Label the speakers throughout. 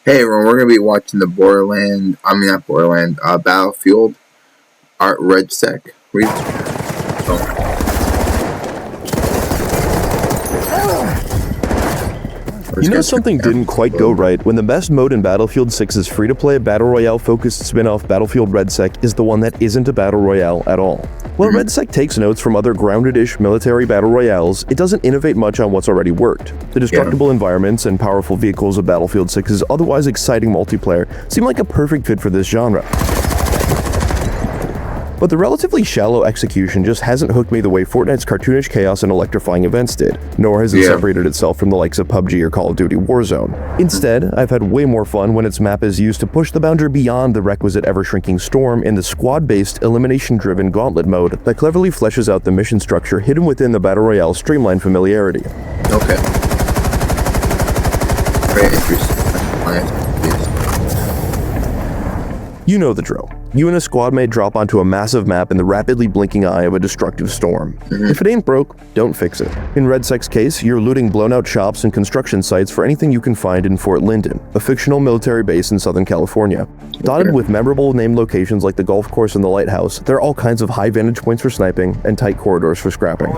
Speaker 1: Hey everyone, we're gonna be watching the Battlefield Art REDSEC.
Speaker 2: You know, something didn't quite go right when the best mode in Battlefield 6's free-to-play Battle Royale-focused spin-off Battlefield REDSEC is the one that isn't a Battle Royale at all. While REDSEC takes notes from other grounded-ish military Battle Royales, it doesn't innovate much on what's already worked. The destructible environments and powerful vehicles of Battlefield 6's otherwise exciting multiplayer seem like a perfect fit for this genre. But the relatively shallow execution just hasn't hooked me the way Fortnite's cartoonish chaos and electrifying events did, nor has it separated itself from the likes of PUBG or Call of Duty Warzone. Instead, I've had way more fun when its map is used to push the boundary beyond the requisite ever-shrinking storm in the squad-based, elimination-driven gauntlet mode that cleverly fleshes out the mission structure hidden within the Battle Royale's streamlined familiarity.
Speaker 1: Okay. Very interesting.
Speaker 2: You know the drill. You and a squad mate drop onto a massive map in the rapidly blinking eye of a destructive storm. If it ain't broke, don't fix it. In REDSEC's case, you're looting blown-out shops and construction sites for anything you can find in Fort Linden, a fictional military base in Southern California. Dotted with memorable named locations like the golf course and the lighthouse, there are all kinds of high vantage points for sniping and tight corridors for scrapping.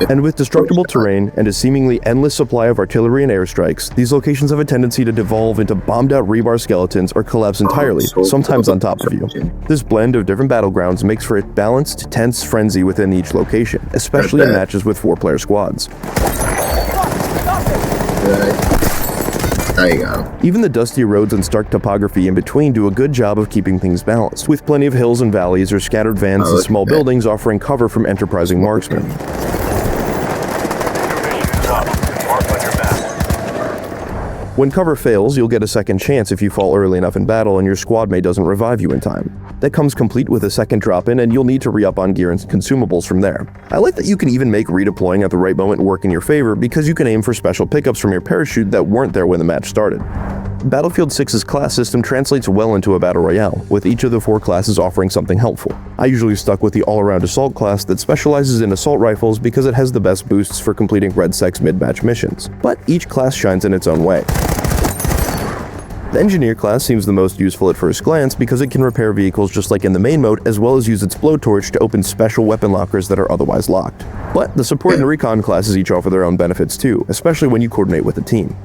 Speaker 2: And with destructible terrain and a seemingly endless supply of artillery and airstrikes, these locations have a tendency to devolve into bombed-out rebar skeletons or collapse entirely, sometimes on top of you. This blend of different battlegrounds makes for a balanced, tense frenzy within each location, especially in matches with 4-player squads.
Speaker 1: There you go.
Speaker 2: Even the dusty roads and stark topography in between do a good job of keeping things balanced, with plenty of hills and valleys or scattered vans and small buildings offering cover from enterprising marksmen. When cover fails, you'll get a second chance if you fall early enough in battle and your squad mate doesn't revive you in time. That comes complete with a second drop-in, and you'll need to re-up on gear and consumables from there. I like that you can even make redeploying at the right moment work in your favor because you can aim for special pickups from your parachute that weren't there when the match started. Battlefield 6's class system translates well into a battle royale, with each of the 4 classes offering something helpful. I usually stuck with the all-around assault class that specializes in assault rifles because it has the best boosts for completing REDSEC's mid-match missions, but each class shines in its own way. The Engineer class seems the most useful at first glance because it can repair vehicles just like in the main mode, as well as use its blowtorch to open special weapon lockers that are otherwise locked. But the Support and Recon classes each offer their own benefits too, especially when you coordinate with a team.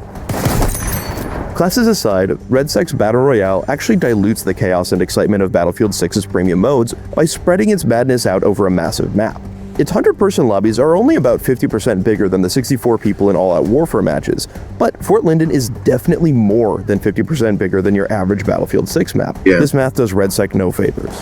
Speaker 2: Classes aside, REDSEC's Battle Royale actually dilutes the chaos and excitement of Battlefield 6's premium modes by spreading its madness out over a massive map. Its 100-person lobbies are only about 50% bigger than the 64 people in all-out warfare matches, but Fort Linden is definitely more than 50% bigger than your average Battlefield 6 map. This math does REDSEC no favors.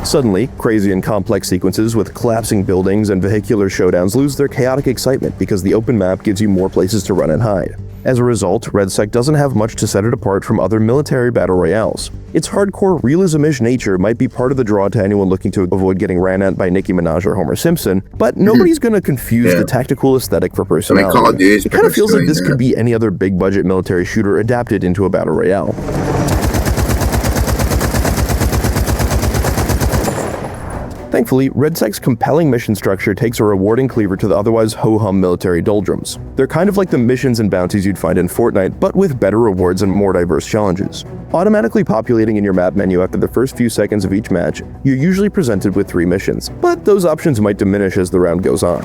Speaker 2: Suddenly, crazy and complex sequences with collapsing buildings and vehicular showdowns lose their chaotic excitement because the open map gives you more places to run and hide. As a result, REDSEC doesn't have much to set it apart from other military battle royales. Its hardcore realism-ish nature might be part of the draw to anyone looking to avoid getting ran at by Nicki Minaj or Homer Simpson, but nobody's gonna confuse the tactical aesthetic for personality. It kind of feels like this could be any other big-budget military shooter adapted into a battle royale. Thankfully, REDSEC's compelling mission structure takes a rewarding cleaver to the otherwise ho-hum military doldrums. They're kind of like the missions and bounties you'd find in Fortnite, but with better rewards and more diverse challenges. Automatically populating in your map menu after the first few seconds of each match, you're usually presented with 3 missions, but those options might diminish as the round goes on.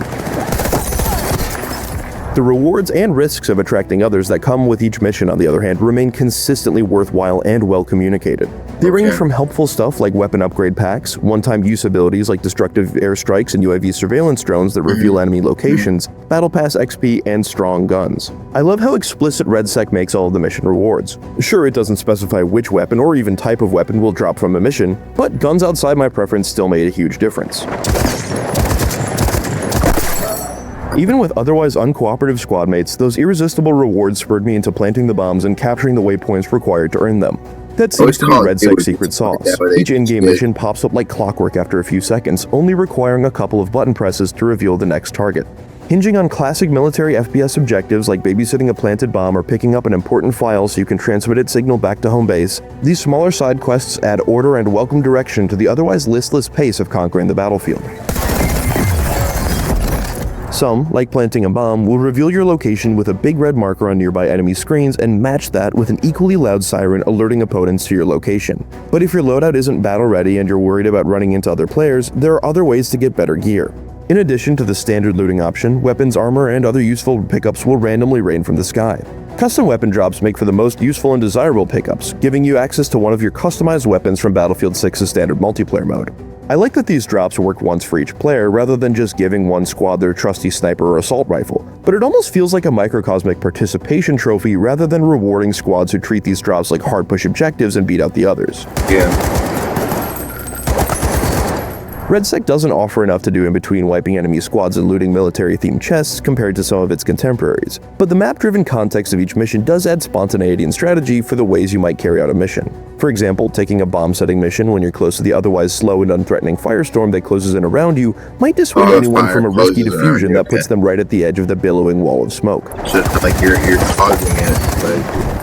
Speaker 2: The rewards and risks of attracting others that come with each mission, on the other hand, remain consistently worthwhile and well communicated. They range from helpful stuff like weapon upgrade packs, one-time use abilities like destructive airstrikes and UAV surveillance drones that reveal enemy locations, Battle Pass XP, and strong guns. I love how explicit REDSEC makes all of the mission rewards. Sure, it doesn't specify which weapon or even type of weapon will drop from a mission, but guns outside my preference still made a huge difference. Even with otherwise uncooperative squad mates, those irresistible rewards spurred me into planting the bombs and capturing the waypoints required to earn them. That seems to be REDSEC's secret sauce. Each in-game mission pops up like clockwork after a few seconds, only requiring a couple of button presses to reveal the next target. Hinging on classic military FPS objectives like babysitting a planted bomb or picking up an important file so you can transmit its signal back to home base, these smaller side quests add order and welcome direction to the otherwise listless pace of conquering the battlefield. Some, like planting a bomb, will reveal your location with a big red marker on nearby enemy screens and match that with an equally loud siren alerting opponents to your location. But if your loadout isn't battle ready and you're worried about running into other players, there are other ways to get better gear. In addition to the standard looting option, weapons, armor, and other useful pickups will randomly rain from the sky. Custom weapon drops make for the most useful and desirable pickups, giving you access to one of your customized weapons from Battlefield 6's standard multiplayer mode. I like that these drops work once for each player rather than just giving one squad their trusty sniper or assault rifle, but it almost feels like a microcosmic participation trophy rather than rewarding squads who treat these drops like hard push objectives and beat out the others.
Speaker 1: Yeah.
Speaker 2: REDSEC doesn't offer enough to do in between wiping enemy squads and looting military-themed chests compared to some of its contemporaries, but the map-driven context of each mission does add spontaneity and strategy for the ways you might carry out a mission. For example, taking a bomb-setting mission when you're close to the otherwise slow and unthreatening firestorm that closes in around you might dissuade anyone from a risky diffusion that puts them right at the edge of the billowing wall of smoke.
Speaker 1: It's just like you're causing it, but...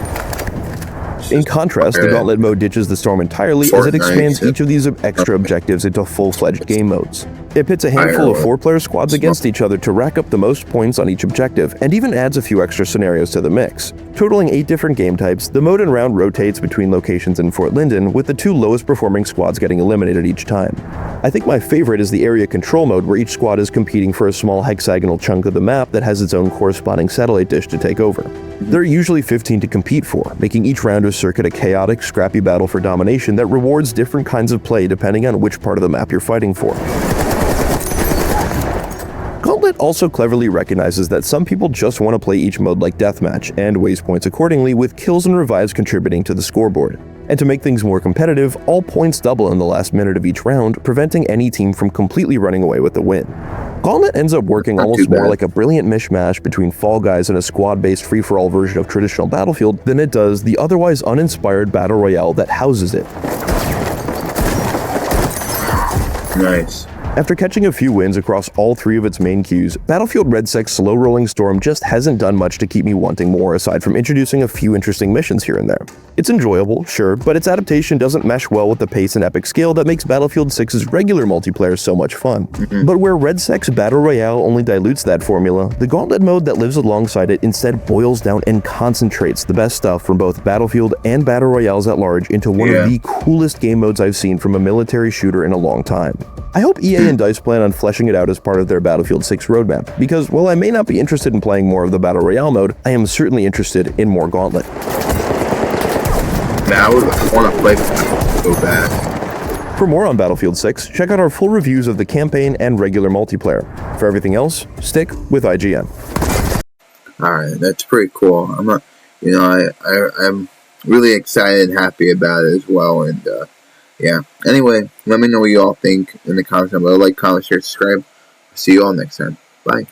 Speaker 2: In contrast, the Gauntlet mode ditches the storm entirely as it expands each of these extra objectives into full-fledged game modes. It pits a handful of 4-player squads against each other to rack up the most points on each objective, and even adds a few extra scenarios to the mix. Totaling 8 different game types, the mode and round rotates between locations in Fort Linden, with the 2 lowest performing squads getting eliminated each time. I think my favorite is the area control mode, where each squad is competing for a small hexagonal chunk of the map that has its own corresponding satellite dish to take over. There are usually 15 to compete for, making each round of circuit a chaotic, scrappy battle for domination that rewards different kinds of play depending on which part of the map you're fighting for. Gauntlet also cleverly recognizes that some people just want to play each mode like deathmatch, and weighs points accordingly, with kills and revives contributing to the scoreboard. And to make things more competitive, all points double in the last minute of each round, preventing any team from completely running away with the win. Gauntlet ends up working almost more like a brilliant mishmash between Fall Guys and a squad-based free-for-all version of traditional Battlefield than it does the otherwise uninspired Battle Royale that houses it.
Speaker 1: Nice.
Speaker 2: After catching a few wins across all 3 of its main queues, Battlefield REDSEC's slow-rolling storm just hasn't done much to keep me wanting more aside from introducing a few interesting missions here and there. It's enjoyable, sure, but its adaptation doesn't mesh well with the pace and epic scale that makes Battlefield 6's regular multiplayer so much fun. But where REDSEC's Battle Royale only dilutes that formula, the Gauntlet mode that lives alongside it instead boils down and concentrates the best stuff from both Battlefield and Battle Royales at large into one of the coolest game modes I've seen from a military shooter in a long time. I hope EA and DICE plan on fleshing it out as part of their Battlefield 6 roadmap, because while I may not be interested in playing more of the Battle Royale mode, I am certainly interested in more Gauntlet.
Speaker 1: Man, I would want to play so bad.
Speaker 2: For more on Battlefield 6, check out our full reviews of the campaign and regular multiplayer. For everything else, stick with IGN.
Speaker 1: Alright, that's pretty cool. I'm really excited and happy about it as well, and yeah. Anyway, let me know what you all think in the comments below. Like, comment, share, subscribe. See you all next time. Bye.